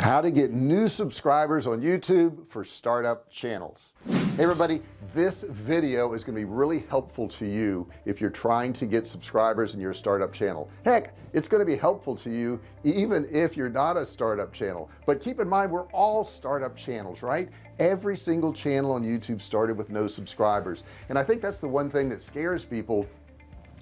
How to get new subscribers on YouTube for startup channels. Hey everybody, this video is going to be really helpful to you if you're trying to get subscribers in your startup channel. Heck, it's going to be helpful to you even if you're not a startup channel. But keep in mind, we're all startup channels, right? Every single channel on YouTube started with no subscribers, and I think that's the one thing that scares people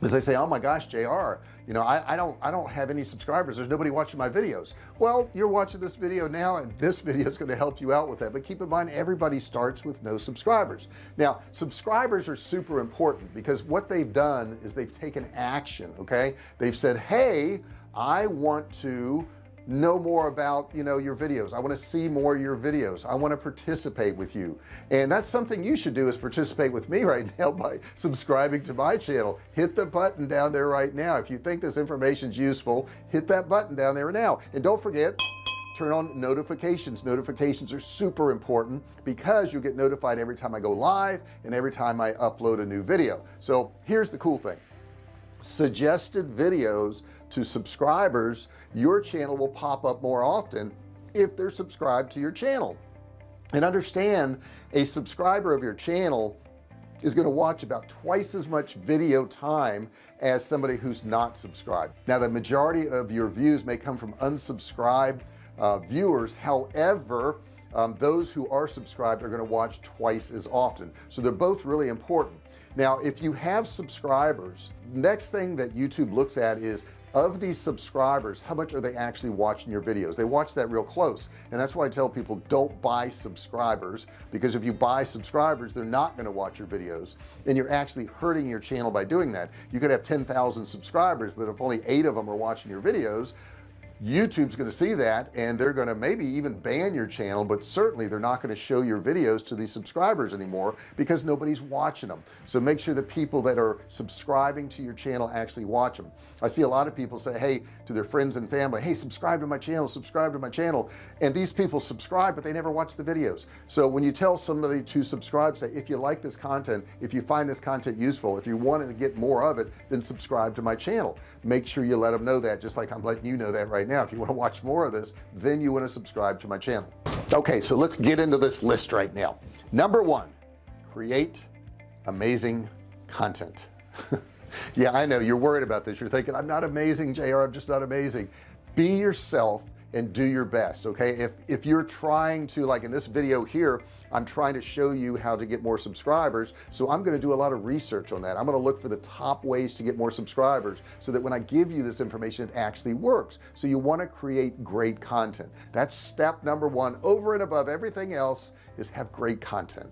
is they say, oh my gosh, JR, you know, I don't have any subscribers, there's nobody watching my videos. Well, you're watching this video now, and this video is going to help you out with that. But keep in mind, everybody starts with no subscribers. Now subscribers are super important because what they've done is they've taken action. Okay, they've said, hey, I want to know more about, you know, your videos. I want to see more of your videos. I want to participate with you. And that's something you should do, is participate with me right now by subscribing to my channel. Hit the button down there right now. If you think this information is useful, hit that button down there now. And don't forget, turn on notifications. Notifications are super important because you'll get notified every time I go live and every time I upload a new video. So here's the cool thing: suggested videos to subscribers, your channel will pop up more often if they're subscribed to your channel. And understand, a subscriber of your channel is going to watch about twice as much video time as somebody who's not subscribed. Now the majority of your views may come from unsubscribed viewers. However, those who are subscribed are going to watch twice as often, so they're both really important. Now if you have subscribers, next thing that YouTube looks at is, of these subscribers, how much are they actually watching your videos? They watch that real close, and that's why I tell people, don't buy subscribers, because if you buy subscribers, they're not going to watch your videos, and you're actually hurting your channel by doing that. You could have 10,000 subscribers, but if only 8 of them are watching your videos, YouTube's going to see that, and they're going to maybe even ban your channel, but certainly they're not going to show your videos to these subscribers anymore because nobody's watching them. So make sure the people that are subscribing to your channel actually watch them. I see a lot of people say, hey, to their friends and family, hey, subscribe to my channel, subscribe to my channel, and these people subscribe, but they never watch the videos. So when you tell somebody to subscribe, say, if you like this content, if you find this content useful, if you want to get more of it, then subscribe to my channel. Make sure you let them know that, just like I'm letting you know that right now. If you want to watch more of this, then you want to subscribe to my channel. Okay, so let's get into this list right now. Number 1, create amazing content. Yeah, I know you're worried about this. You're thinking, I'm not amazing, JR, I'm just not amazing. Be yourself and do your best. Okay, if you're trying to, like in this video here, I'm trying to show you how to get more subscribers, so I'm going to do a lot of research on that. I'm going to look for the top ways to get more subscribers so that when I give you this information, it actually works. So you want to create great content. That's step number 1. Over and above everything else is have great content.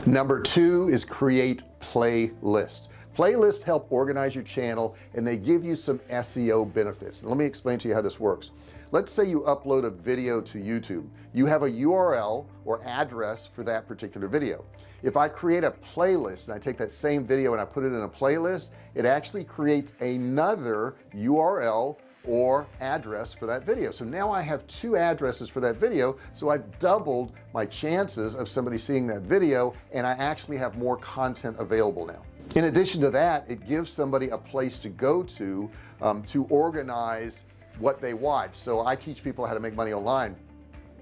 Number 2 is create playlists. Playlists help organize your channel, and they give you some SEO benefits. Let me explain to you how this works. Let's say you upload a video to YouTube. You have a URL or address for that particular video. If I create a playlist and I take that same video and I put it in a playlist, it actually creates another URL or address for that video. So now I have 2 addresses for that video, so I've doubled my chances of somebody seeing that video, and I actually have more content available now. In addition to that, it gives somebody a place to go to organize what they watch. So I teach people how to make money online.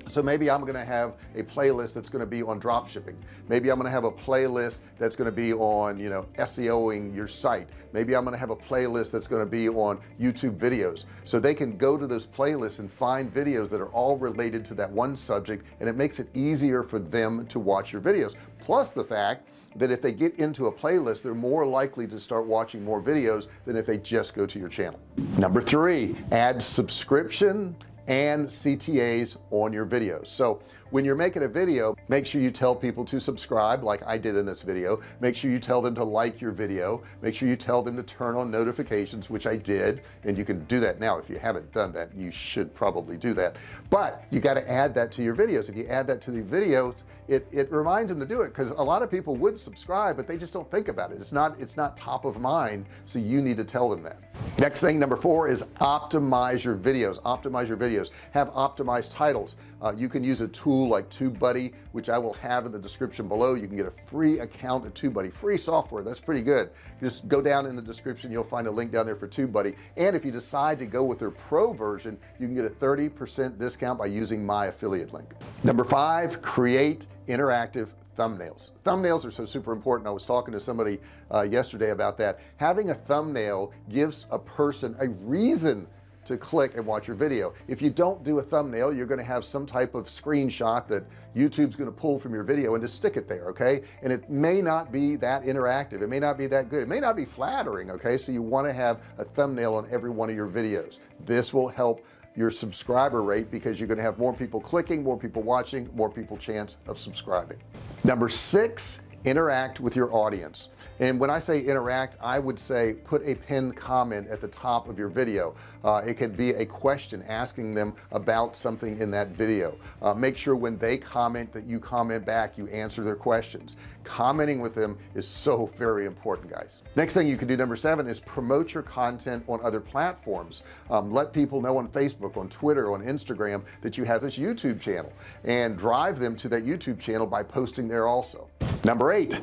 So maybe I'm going to have a playlist that's going to be on drop shipping. Maybe I'm going to have a playlist that's going to be on, you know, SEOing your site. Maybe I'm going to have a playlist that's going to be on YouTube videos. So they can go to those playlists and find videos that are all related to that one subject, and it makes it easier for them to watch your videos. Plus the fact that if they get into a playlist, they're more likely to start watching more videos than if they just go to your channel. Number 3, add subscription and CTA'S on your videos. So when you're making a video, make sure you tell people to subscribe like I did in this video. Make sure you tell them to like your video. Make sure you tell them to turn on notifications, which I did, and you can do that now. If you haven't done that, you should probably do that, but you got to add that to your videos. If you add that to the videos, it reminds them to do it, because a lot of people would subscribe, but they just don't think about it. It's not top of mind, so you need to tell them that. Next thing, number 4, is optimize your videos. Optimize your videos. videos. Have optimized titles. You can use a tool like TubeBuddy, which I will have in the description below. You can get a free account at TubeBuddy, free software. That's pretty good. Just go down in the description, you'll find a link down there for TubeBuddy. And if you decide to go with their pro version, you can get a 30% discount by using my affiliate link. Number 5, create interactive thumbnails are so super important. I was talking to somebody yesterday about that. Having a thumbnail gives a person a reason to click and watch your video. If you don't do a thumbnail, you're going to have some type of screenshot that YouTube's going to pull from your video and just stick it there. Okay, and it may not be that interactive, it may not be that good, it may not be flattering. Okay, so you want to have a thumbnail on every one of your videos. This will help your subscriber rate because you're going to have more people clicking, more people watching, more people chance of subscribing. Number 6, interact with your audience. And when I say interact, I would say put a pinned comment at the top of your video. It could be a question asking them about something in that video. Make sure when they comment that you comment back, you answer their questions. Commenting with them is so very important, guys. Next thing you can do, number 7, is promote your content on other platforms. Let people know on Facebook, on Twitter, on Instagram that you have this YouTube channel, and drive them to that YouTube channel by posting there also. Number 8,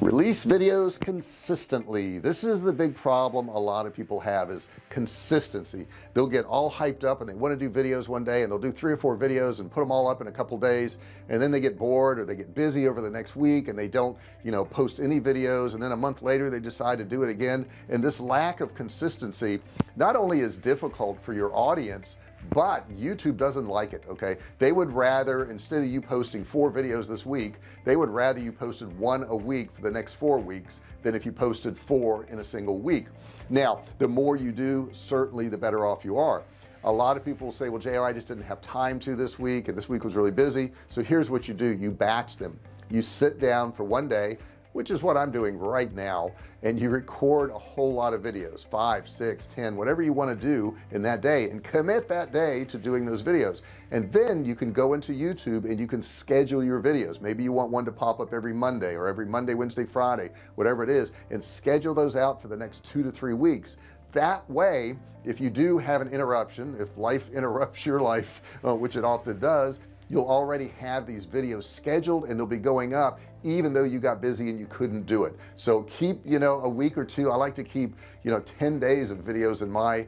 release videos consistently. This is the big problem a lot of people have, is consistency. They'll get all hyped up and they want to do videos one day, and they'll do 3 or 4 videos and put them all up in a couple days, and then they get bored or they get busy over the next week and they don't, you know, post any videos, and then a month later they decide to do it again. And this lack of consistency not only is difficult for your audience, but YouTube doesn't like it. Okay, they would rather, instead of you posting 4 videos this week, they would rather you posted 1 a week for the next 4 weeks than if you posted 4 in a single week. Now the more you do, certainly the better off you are. A lot of people will say, well, JR, I just didn't have time to this week, and this week was really busy. So here's what you do: you batch them. You sit down for one day, which is what I'm doing right now, and you record a whole lot of videos, 5, 6, 10, whatever you want to do in that day, and commit that day to doing those videos. And then you can go into YouTube and you can schedule your videos. Maybe you want one to pop up every Monday or every Monday, Wednesday, Friday, whatever it is, and schedule those out for the next 2 to 3 weeks. That way, if you do have an interruption, if life interrupts your life, which it often does, you'll already have these videos scheduled and they'll be going up even though you got busy and you couldn't do it. So keep, you know, a week or 2. I like to keep, you know, 10 days of videos in my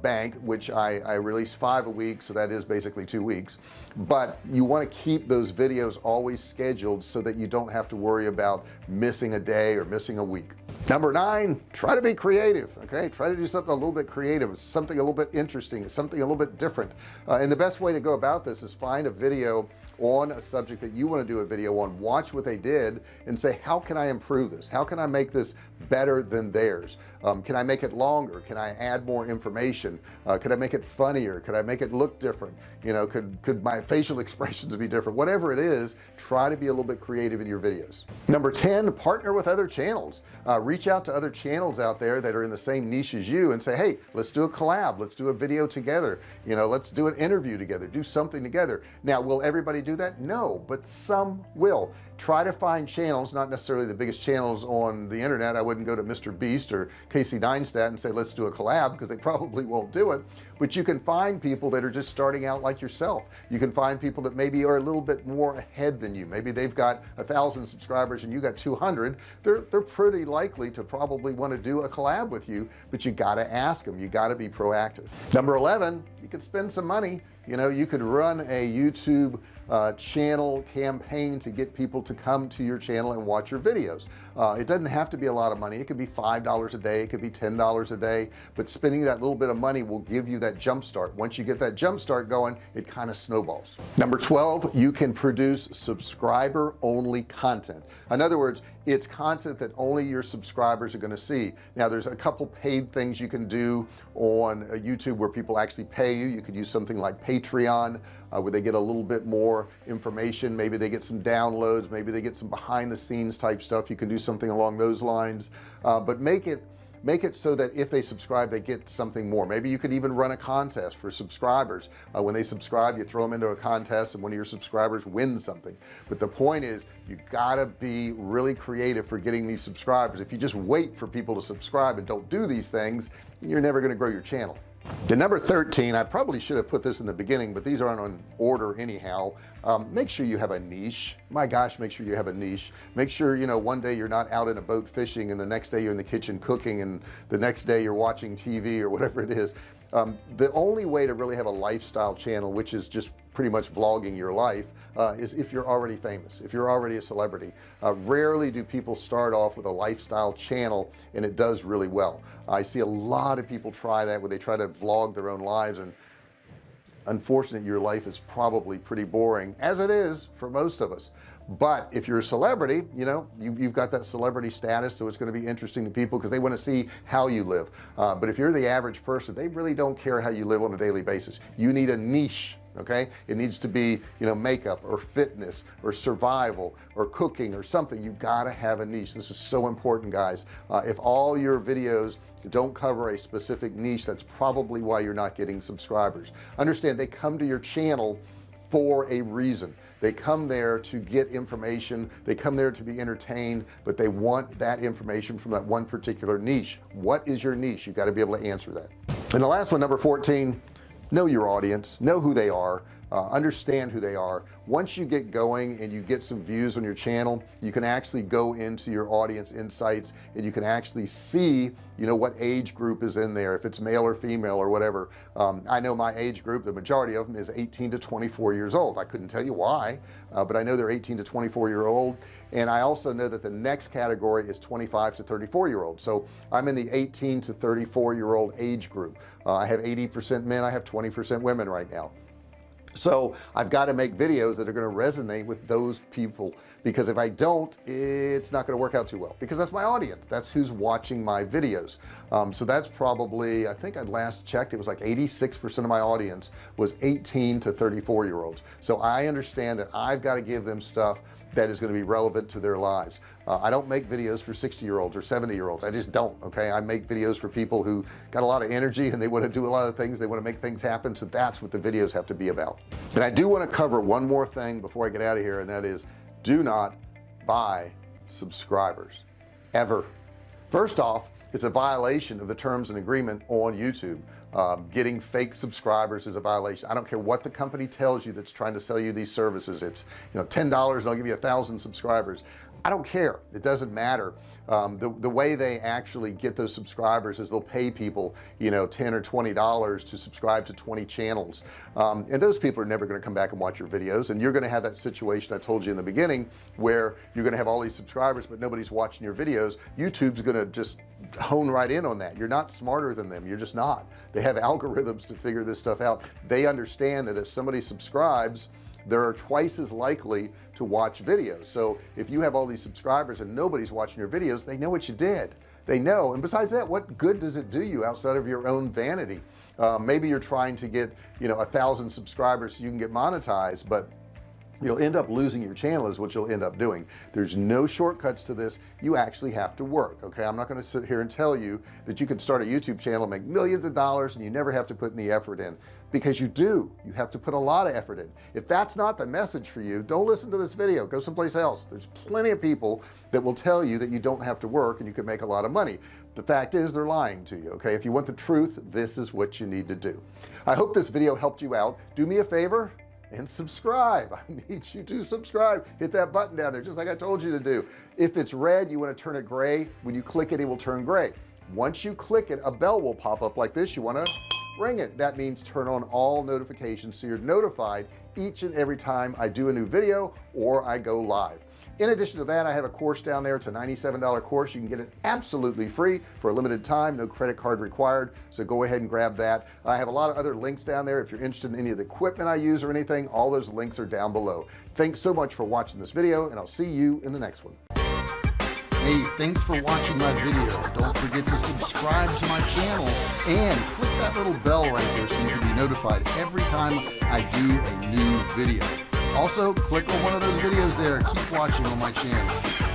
bank, which I release 5 a week, so that is basically 2 weeks. But you want to keep those videos always scheduled so that you don't have to worry about missing a day or missing a week. Number 9, try to be creative. Okay, try to do something a little bit creative, something a little bit interesting, something a little bit different. And the best way to go about this is find a video on a subject that you want to do a video on, watch what they did and say, how can I improve this? How can I make this better than theirs? Can I make it longer? Can I add more information? Could I make it funnier? Could I make it look different? You know, could my facial expressions be different? Whatever it is, try to be a little bit creative in your videos. Number 10, partner with other channels. Reach out to other channels out there that are in the same niche as you and say, hey, let's do a collab, let's do a video together, you know, let's do an interview together, do something together. Now, will everybody do that? No, but some will. Try to find channels, not necessarily the biggest channels on the internet. I wouldn't go to Mr. Beast or Casey Neistat and say let's do a collab, because they probably won't do it. But you can find people that are just starting out like yourself. You can find people that maybe are a little bit more ahead than you. Maybe they've got 1,000 subscribers and you got 200. They're pretty likely to probably want to do a collab with you, but you got to ask them. You got to be proactive. Number 11, you could spend some money. You know, you could run a YouTube channel campaign to get people to come to your channel and watch your videos. It doesn't have to be a lot of money. It could be $5 a day, it could be $10 a day, but spending that little bit of money will give you that jump start. Once you get that jump start going, it kind of snowballs. Number 12, you can produce subscriber only content. In other words, it's content that only your subscribers are going to see. Now there's a couple paid things you can do on YouTube where people actually pay you. You could use something like Patreon, where they get a little bit more information. Maybe they get some downloads, maybe they get some behind the scenes type stuff. You can do something along those lines, but make it so that if they subscribe, they get something more. Maybe you could even run a contest for subscribers. When they subscribe, you throw them into a contest and one of your subscribers wins something. But the point is, you gotta be really creative for getting these subscribers. If you just wait for people to subscribe and don't do these things, you're never going to grow your channel. The number 13, I probably should have put this in the beginning, but these aren't on order anyhow. Make sure you have a niche. My gosh, make sure you have a niche. Make sure, you know, one day you're not out in a boat fishing and the next day you're in the kitchen cooking and the next day you're watching TV or whatever it is. The only way to really have a lifestyle channel, which is just pretty much vlogging your life, is if you're already famous, if you're already a celebrity. Rarely do people start off with a lifestyle channel and it does really well. I see a lot of people try that, where they try to vlog their own lives, and unfortunately your life is probably pretty boring, as it is for most of us. But if you're a celebrity, you know, you've got that celebrity status, so it's going to be interesting to people because they want to see how you live. But if you're the average person, they really don't care how you live on a daily basis. You need a niche. Okay, it needs to be, you know, makeup or fitness or survival or cooking or something. You got to have a niche. This is so important, guys. If all your videos don't cover a specific niche, that's probably why you're not getting subscribers. Understand, they come to your channel for a reason. They come there to get information, they come there to be entertained, but they want that information from that one particular niche. What is your niche? You got to be able to answer that. And the last one, number 14, know your audience, know who they are, understand who they are. Once you get going and you get some views on your channel, you can actually go into your audience insights and you can actually see, you know, what age group is in there, if it's male or female or whatever. I know my age group, the majority of them, is 18 to 24 years old. I couldn't tell you why, but I know they're 18 to 24-year-old, and I also know that the next category is 25 to 34-year-old. So I'm in the 18 to 34-year-old age group. I have 80% men, I have 20% women right now. So I've got to make videos that are going to resonate with those people, because if I don't, it's not going to work out too well, because that's my audience, that's who's watching my videos. So that's probably, I think I'd last checked, it was like 86% of my audience was 18 to 34-year-olds. So I understand that I've got to give them stuff that is going to be relevant to their lives. I don't make videos for 60-year-olds or 70-year-olds. I just don't. Okay, I make videos for people who got a lot of energy and they want to do a lot of things, they want to make things happen. So that's what the videos have to be about. And I do want to cover one more thing before I get out of here, and that is, do not buy subscribers ever. First off, it's a violation of the terms and agreement on YouTube. Getting fake subscribers is a violation. I don't care what the company tells you that's trying to sell you these services. It's, you know, $10 and I'll give you 1,000 subscribers. I don't care. It doesn't matter. The way they actually get those subscribers is they'll pay people, you know, $10 or $20 to subscribe to 20 channels, and those people are never going to come back and watch your videos, and you're going to have that situation I told you in the beginning, where you're going to have all these subscribers but nobody's watching your videos. YouTube's going to just hone right in on that. You're not smarter than them. You're just not. They have algorithms to figure this stuff out. They understand that if somebody subscribes, they're twice as likely to watch videos. So if you have all these subscribers and nobody's watching your videos, they know what you did. They know. And besides that, what good does it do you outside of your own vanity? Maybe you're trying to get, you know, 1,000 subscribers so you can get monetized, but you'll end up losing your channel is what you'll end up doing. There's no shortcuts to this. You actually have to work. Okay, I'm not going to sit here and tell you that you can start a YouTube channel, make millions of dollars, and you never have to put any effort in, because you do. You have to put a lot of effort in. If that's not the message for you, don't listen to this video. Go someplace else. There's plenty of people that will tell you that you don't have to work and you can make a lot of money. The fact is, they're lying to you. Okay, if you want the truth, this is what you need to do. I hope this video helped you out. Do me a favor and subscribe. I need you to subscribe. Hit that button down there, just like I told you to do. If it's red, you want to turn it gray. When you click it, it will turn gray. Once you click it, a bell will pop up like this. You want to ring it. That means turn on all notifications so you're notified each and every time I do a new video or I go live. In addition to that, I have a course down there. It's a $97 course. You can get it absolutely free for a limited time, no credit card required, so go ahead and grab that. I have a lot of other links down there. If you're interested in any of the equipment I use or anything, all those links are down below. Thanks so much for watching this video, and I'll see you in the next one. Hey, thanks for watching my video. Don't forget to subscribe to my channel and click that little bell right there so you can be notified every time I do a new video. Also, click on one of those videos there. Keep watching on my channel.